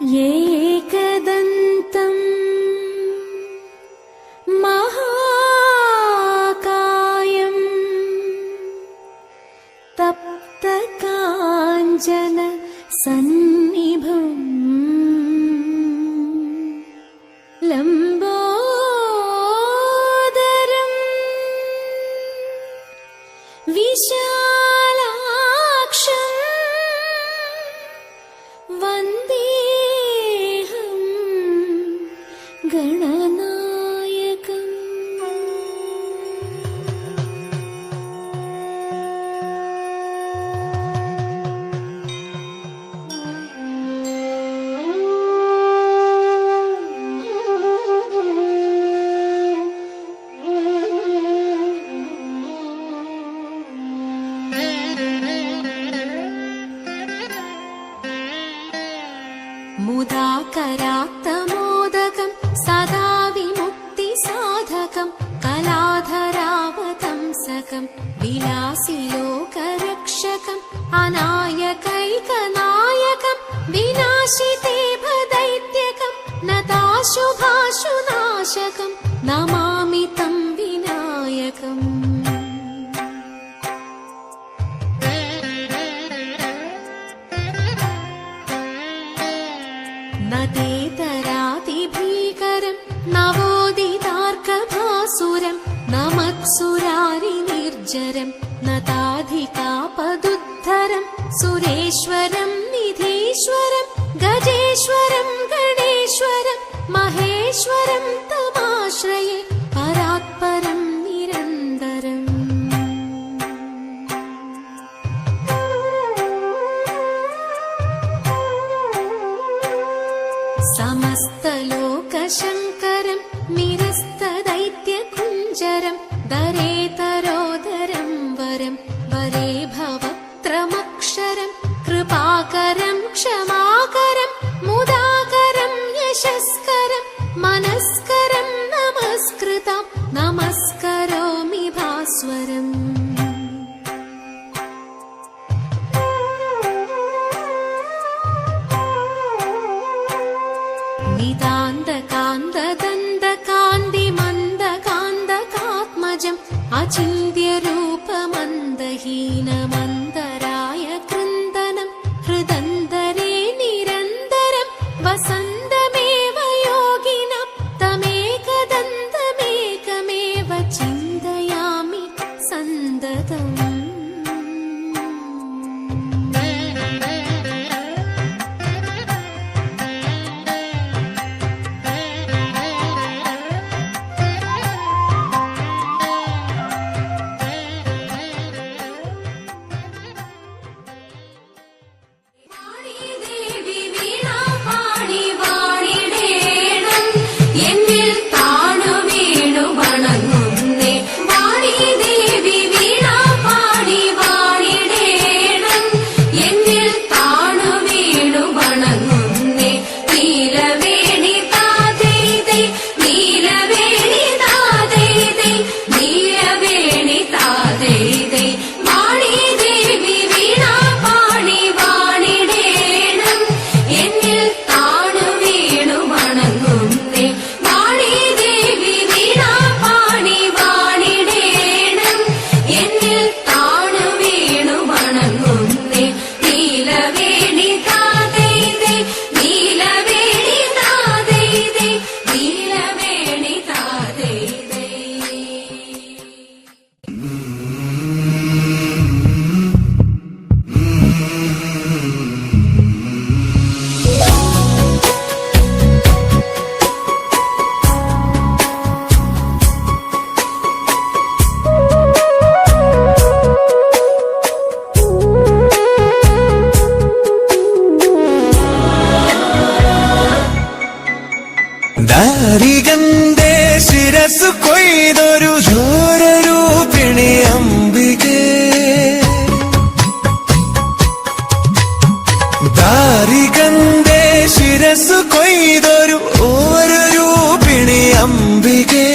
एकदन्तं महाकायं तप्तकाञ्चन सन्निभं लम्बोदरं विशालाक्षं वन्देऽहं गणनायकम्। मुदाकरात्तमोदकं सदा विमुक्तिसाधकं कलाधरावतंसकं विलासिलोकरक्षकम् अनायकैकनायकं विनाशिते भदैत्यकं नताशुभाशुनाशकं नमामि तं विनायकम्। नतेतरातिभीकरं नवोदितार्कभासुरं नमत्सुरारिनिर्जरं नताधिकापदुद्धरं सुरेश्वरं निधीश्वरं गजेश्वरं गणेश्वरं महेश्वरं तमाश्रये परात्परं निरन्तरम्। समस्तलोकशङ्करं निरस्तदैत्यकुञ्जरं दरेतरोदरं वरं वरे भवत्रमक्षरं कृपाकरं क्षमाकरं मुदाकरं यशस्करं मनस्करं नमस्कृतं नमस्करोमि भास्वरम्। नितान्तकान्तदन्तकान्तिमन्दकान्तकात्मजम् अचिन्त्यरूपमन्दहीनमन्दराय कृन्दनं हृदन्तरे निरन्तरं वसन्तमेव योगिनं तमेकदन्तमेकमेव चिन्तयामि सन्ततम्। ದಾರಿಗಂದೆ ಶಿರಸು ಕೊಯ್ದೊರು ಘೋರ ರೂಪಿಣಿ ಅಂಬಿಗೆ ದಾರಿಗಂದೆ ಶಿರಸು ಕೊಯ್ದೊರು ಓರು ರೂಪಿಣಿ ಅಂಬಿಗೆ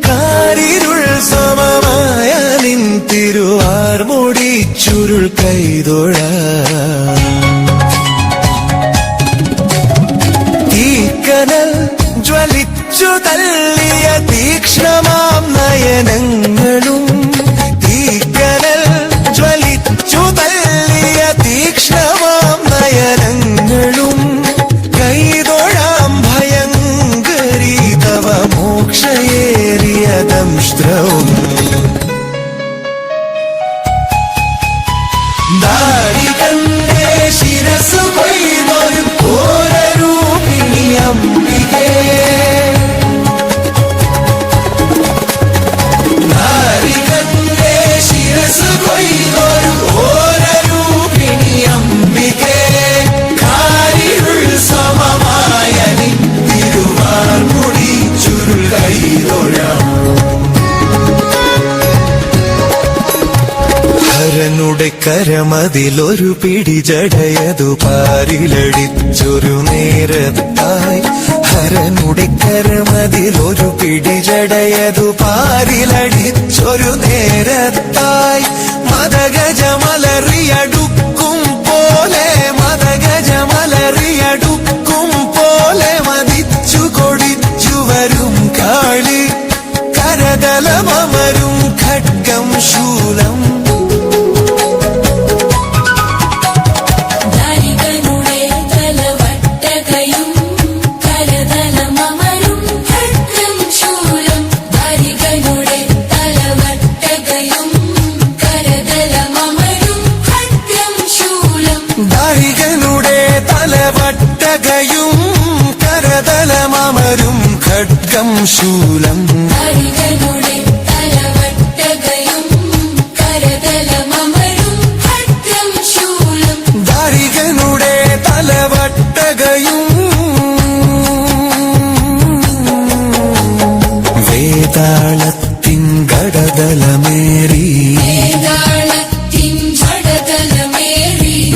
കാരിരുൾ സമമായ നിന്തിരുവാർമുടി ചുരുൾ കൈതൊഴ ദംഷ്ട്രവും ദാരികന്റെ ശിരസു കൊയ്തൊരു ഘോരരൂപിണി അംബികേ ദാരികന്റെ ശിരസു കൊയ്തൊരു ഘോരരൂപിണി അംബികേ കാരിരുൾ സമമായ നിൻ തിരുവാർമുടി ചുരുൾ കൈതൊഴാം ഹരനുടെ കരമതിലൊരു പിടി ജടയതു പാരിലടിച്ചൊരു നേരത്തായി ഹരനുടെ കരമതിലൊരു പിടി ജടയതു പാരിലടിച്ചൊരു നേരത്തായി മദഗജമലറിയടുക്കും പോലെ മദഗജമലറിയടുക്കും പോലെ മതിച്ചു കൊടിച്ചു വരും കാളി കരതലമരും ഖഡ്ഗം ശൂലം തലവട്ടകയും കരതലമരും ഖഡ്ഗം ശൂലം ദാരികനുടെ തലവട്ടകയും വേതാളത്തിൻ ഗടതലമേറി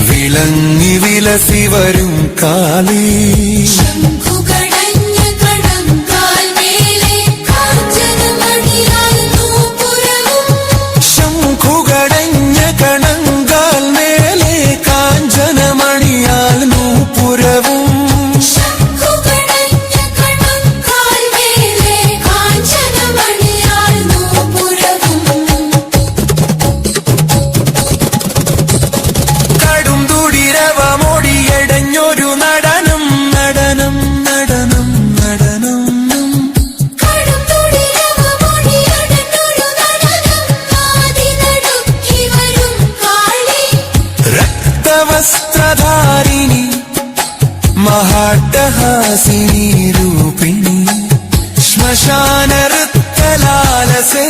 വിളങ്ങി വിലസി വരും കാളി ശംഖുകടഞ്ഞ കണങ്കാൽ മേലെ കാഞ്ചനമണിയാൽ നൂപുരവും ശംഖുകടഞ്ഞ കണങ്കാൽ മേലെ കാഞ്ചനമണിയാൽ നൂപുരവും ശംഖുകടഞ്ഞ കണങ്കാൽ മേലെ കാഞ്ചനമണിയാൽ നൂപുരവും കടും തുടിരവമൊടിയടഞ്ഞൊരു നടനം നടനം നടനം നടനം കടുംതുടിരവമൊടിയടഞ്ഞൊരു നടനം ആദിനടുക്കി വരും കാളി രക്തവസ്ത്രധാരിണി മഹാട്ടഹാസിനി രൂപിണി ശ്മശാനവൃത്തലാലസേ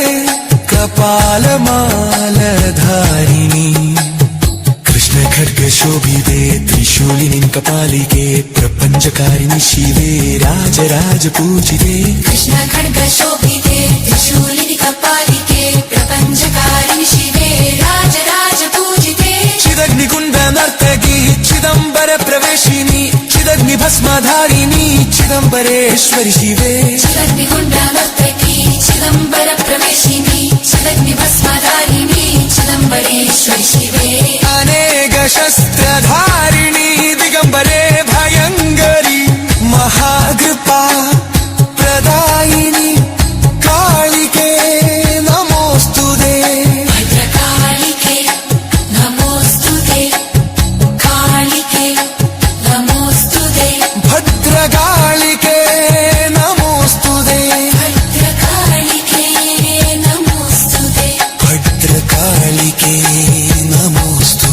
കപാലമാലധാരിണി കൃഷ്ണഖഡ്ഗശോഭിതേ ത്രിശൂലിനിൻ കപാലികേ പ്രപഞ്ചകാരിണി ശിവേ രാജരാജപൂജിതേ കൃഷ്ണ ഖഡ്ഗ ശോഭിതേ ത്രിശൂലിനി കപാലികേ പ്രപഞ്ചകാരിണി ശിവേ രാജരാജ പൂജിതേ ചിദഗ്നികുണ്ഡ നർത്തകി ചിദംബര പ്രവേശിനി ചിദഗ്നി ഭസ്മധാരിണി ചിദംബരേശ്വരി ശിവേ ചിദഗ്നികുണ്ഡ നർത്തകി ചിദംബര പ്രവേശിനി ചിദഗ്നി ഭസ്മധാരിണി ചിദംബരേശ്വരി ശിവേ അനേക ശസ്ത്രധാരിണി ദിഗംബരേ ഭയങ്കരി മഹാകൃപാ പ്രദായിനി കാളികേ നമോസ്തുതേ ഭദ്രകാളികേ നമോസ്തുതേ കാളികേ നമോസ്തുതേ ഭദ്രകാളികേ നമോസ്തുതേ ഭദ്രകാളികേ നമോസ്തുതേ ഭദ്രകാളികേ നമോസ്തുതേ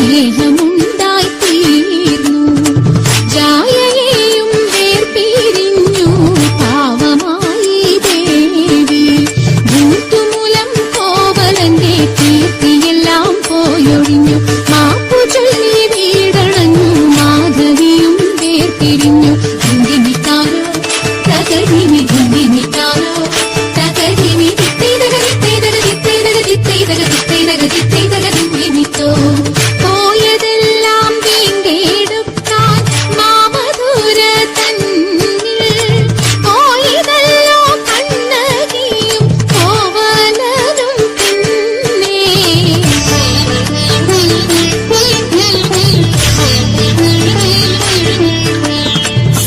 സ്നേഹമുണ്ടായി തീർന്നു. ജായയെയും വേർപിരിഞ്ഞു പാവമായി ദേവി. ഭൂത്തുമൂലം കോവലന്റെ കീർത്തിയെല്ലാം പോയൊഴിഞ്ഞു. മാപ്പു ചൊല്ലി വീടണഞ്ഞു മാധവിയും വേർപിരിഞ്ഞു. ഹിന്ദിനിക്കാരോ തകരിമി ഹിന്ദിനിക്കാരോ തകരിമി പോയതെല്ലാം വീണ്ടെടുക്കാൻ മാമധുര തന്നിൽ പോയതല്ലോ കണ്ണകിയും കോവലനും പിന്നെ.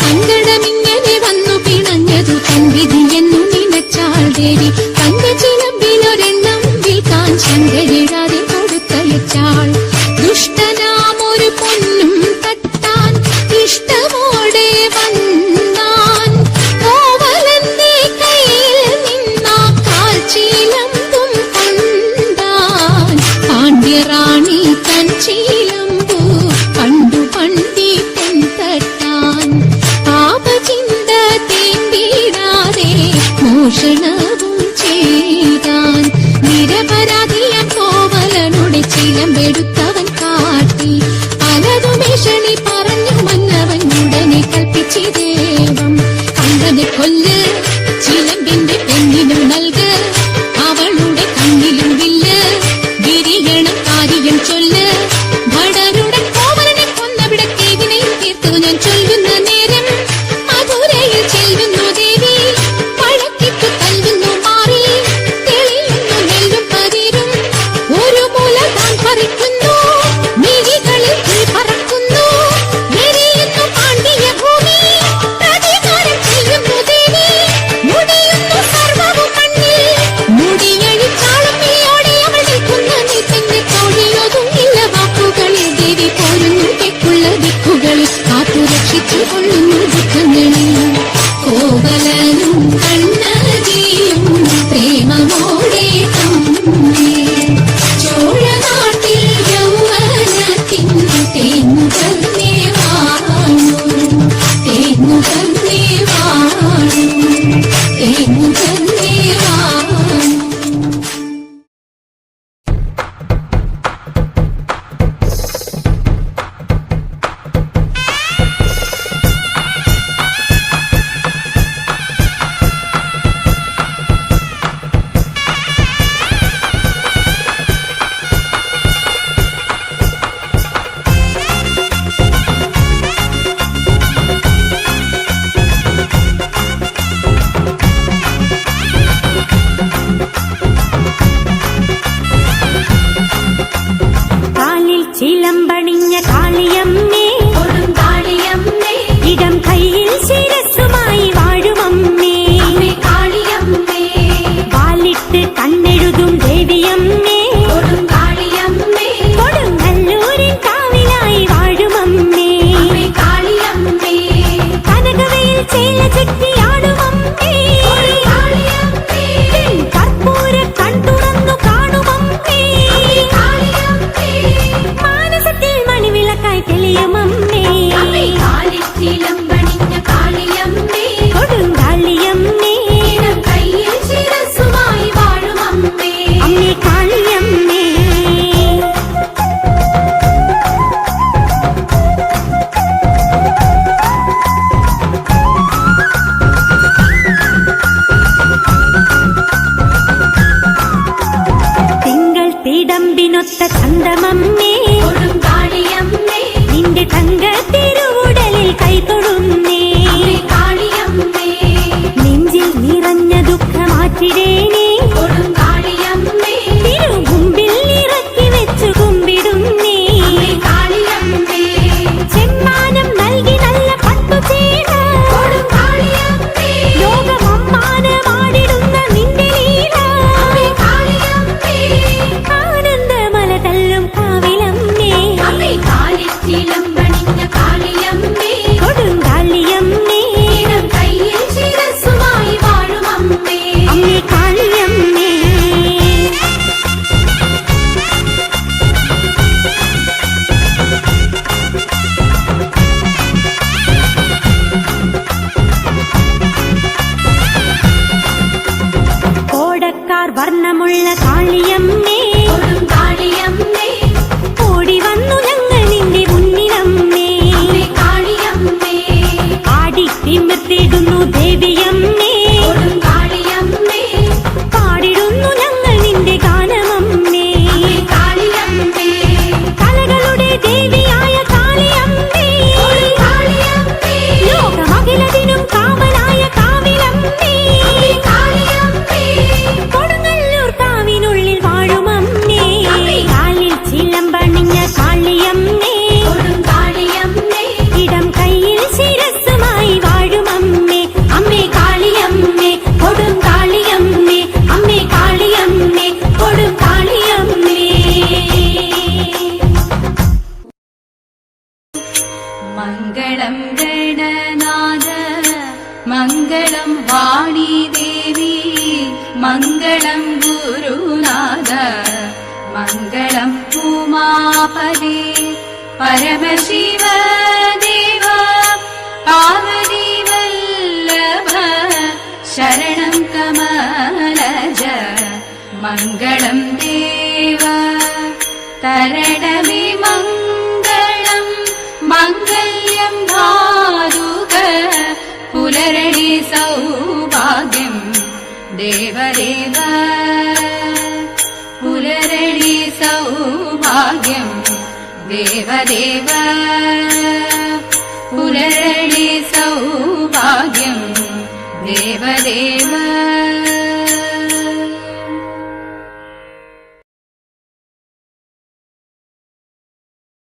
സങ്കടമിങ്ങനെ വന്നു പിണഞ്ഞതു തൻ വിധിയെന്നു നിനച്ചാൾ ദേവി. തങ്കച്ചിലമ്പിലൊരെണ്ണം വിൽക്കാൻ ശങ്കരിടാതെ കൊടുത്തയച്ചാൾ. ദുഷ്ടനാമൊരു പൊന്നും തട്ടാൻ ഇഷ്ടമോടെ വന്നാൻ. കോവലന്റെ കയ്യിൽ നിന്നാ കാൽച്ചീലമ്പും കൊണ്ടാൻ. പാണ്ഡ്യറാണി തൻ ചീലമ്പു കണ്ടു പണ്ഡിതൻ തട്ടാൻ. പാപചിന്ത തീണ്ടിടാതെ മോഷണവും ചെയ്താൻ. നിരപരാധിയാൻ കോവലനുടെ ചിലമ്പെടുത്തവൻ കാട്ടി. പലതു ഭീഷണി പറഞ്ഞു മന്നവൻ ഉടനെ കൽപ്പിച്ചി ദേവം. കണ്ടനെ കൊല്ല്, ചിലമ്പിന്റെ പെണ്ണിനും നൽക്, അവളുടെ കണ്ണിലും വില്ല്, ഗിരിയണം കാര്യം ചൊല്ല്. ഭടരുടെ കോവലനെ കൊന്നവിടെ തീവിനെയും തീർത്തു ഞാൻ ചൊല്ലുന്ന നേരം മധുരയിൽ ചെല്ലുന്നു ദേവി. പഴക്കിട്ടു തല്ലുന്നു മാറി, തെളിയുന്നു നെല്ലും പതിരും. ഒരു മുല താൻ പറിക്കുന്നു, മിഴികളിൽ തീ പറക്കുന്നു. എരിയുന്നു പാണ്ഡ്യ ഭൂമി, പ്രതികാരം ചെയ്യുന്നു ദേവി. മുടിയുന്നു സർവ്വവും മണ്ണിൽ, മുടിയഴിച്ചാളും നീയോടെ അവൾ നിൽക്കുന്ന നിൽപ്പിന്റെ തോഴിയൊതും ഇല്ല വാക്കുകളിൽ. ദേവി പോരുന്നു തെക്കുള്ള ദിക്കുകളിൽ, കാത്തു രക്ഷിച്ചു കൊള്ളുന്നു ദുഃഖങ്ങളിൽ. കോവലനും കണ്ണകിയും പ്രേമമോടെ തമ്മിൽ ചോഴനാട്ടിൽ യൗവനത്തിൻ തേന്നു തന്നെ വാണു. തേന്നു തന്നെ വാണു. തേന്നു തന്നെ വാണു. കാലിൽ ചിലമ്പണിഞ്ഞ കാളിയമ്മേ, കൊടുങ്കാളിയമ്മേ, ഇടം കയ്യിൽ ശിരസ്സുമായി വാഴുമമ്മേ, അമ്മേ കാളിയമ്മേ, വാലിട്ട് കണ്ണെഴുതും ദേവിയമ്മേ, കൊടുങ്കാളിയമ്മേ, കൊടുങ്ങല്ലൂരിൻ കാവിലായി വാഴുമമ്മേ, അമ്മേ കാളിയമ്മേ, കനകവയിൽ ചേല ചുറ്റിയാടുമമ്മേ, കൊടുങ്കാളിയമ്മേ, കർപ്പൂര കൺതുറന്നു കാണുമമ്മേ, അമ്മേ കാളിയമ്മേ, മാനസത്തിൽ മണിവിൽ വർണ്ണമുള്ള കാളിയമ്മേ കൊടുങ്കാളിയമ്മേ ഓടി വന്നു ഞങ്ങൾ നിന്റെ മുന്നിലമ്മേ അമ്മേ കാളിയമ്മേ ആടിത്തിമിർത്തിടുന്നു ദേവിയമ്മേ കൊടുങ്കാളിയമ്മേ പാടിടുന്നു ഞങ്ങൾ നിന്റെ ഗാനമമ്മേ അമ്മേ കാളിയമ്മേ കലകളുടെ ദേവിയായ കാളിയമ്മേ കൊടുങ്കാളിയമ്മേ ലോകമകിലതിനും കാവലായ കാവിലമ്മേ അമ്മേ കാളിയമ്മേ കൊടുങ്ങല്ലൂർ കാവിനുള്ളിൽ വാഴുമമ്മേ കാലിൽ ചിലമ്പണിഞ്ഞ കാളിയമ്മേ കൊടുങ്കാളിയമ്മേ ഇടം കയ്യിൽ ശിരസ്സുമായി വാഴുമമ്മേ അമ്മേ കാളിയമ്മേ കൊടുങ്കാളിയമ്മേ അമ്മേ കാളിയമ്മേ കൊടുങ്കാളിയമ്മേ മംഗളം ഗണനാഥ മംഗളം വാണി ദേവി മംഗളം ഗുരുനാഥ മംഗളം ഉമാപദേ പരമശിവ ദേവ പാർവതി വല്ലഭ ശരണം കമലജ മംഗളം ദേവ തരണമേ മംഗളം മംഗല്യം ധാതുക പുലരണി സൗഭാഗ്യം ദേവദേവ പുലരണി സൗഭാഗ്യം ദേവദേവ പുലരണി സൗഭാഗ്യം ദേവദേവ